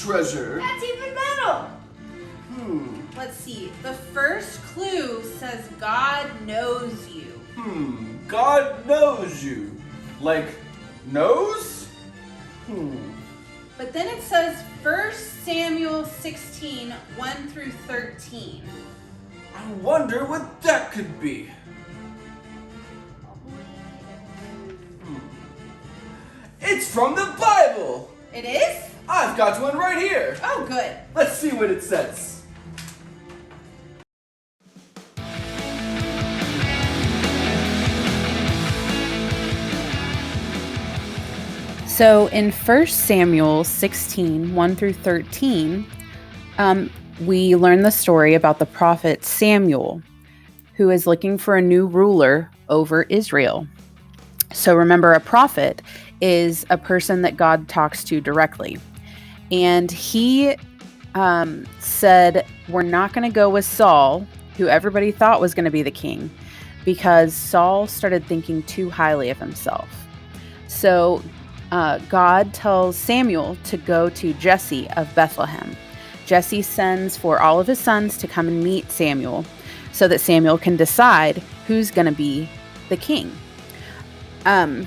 treasure. That's even better. Let's see. The first clue says God knows you. God knows you. Like, knows? But then it says 1 Samuel 16, 1 through 13. I wonder what that could be. It's from the Bible. It is? I've got one right here. Oh, good. Let's see what it says. So in 1 Samuel 16, 1 through 13, we learn the story about the prophet Samuel, who is looking for a new ruler over Israel. So remember, a prophet is a person that God talks to directly. And he said, we're not going to go with Saul, who everybody thought was going to be the king, because Saul started thinking too highly of himself. So God tells Samuel to go to Jesse of Bethlehem. Jesse sends for all of his sons to come and meet Samuel so that Samuel can decide who's going to be the king. And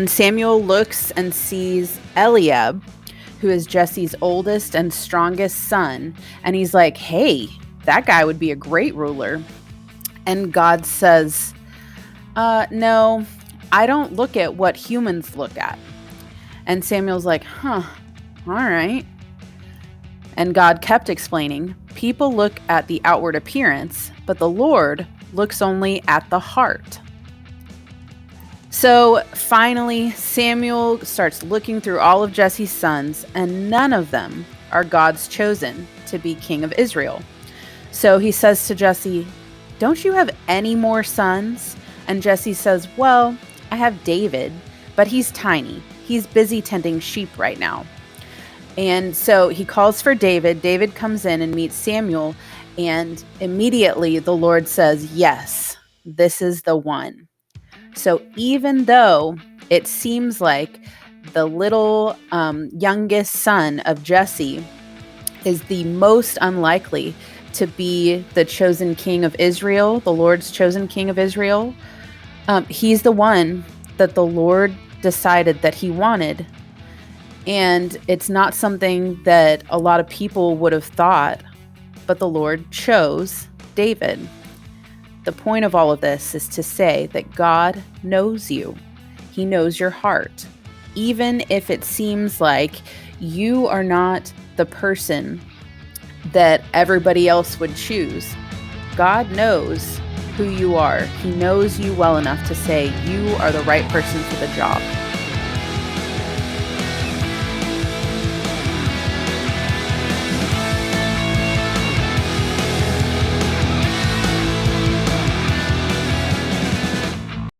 Samuel looks and sees Eliab, who is Jesse's oldest and strongest son. And he's like, hey, that guy would be a great ruler. And God says, no, I don't look at what humans look at. And Samuel's like, all right. And God kept explaining, people look at the outward appearance, but the Lord looks only at the heart. So finally, Samuel starts looking through all of Jesse's sons, and none of them are God's chosen to be king of Israel. So he says to Jesse, don't you have any more sons? And Jesse says, well, I have David, but he's tiny. He's busy tending sheep right now. And so he calls for David. David comes in and meets Samuel, and immediately the Lord says, yes, this is the one. So even though it seems like the little youngest son of Jesse is the most unlikely to be the chosen king of Israel, the Lord's chosen king of Israel, he's the one that the Lord decided that he wanted. And it's not something that a lot of people would have thought, but the Lord chose David. The point of all of this is to say that God knows you. He knows your heart. Even if it seems like you are not the person that everybody else would choose, God knows who you are. He knows you well enough to say you are the right person for the job.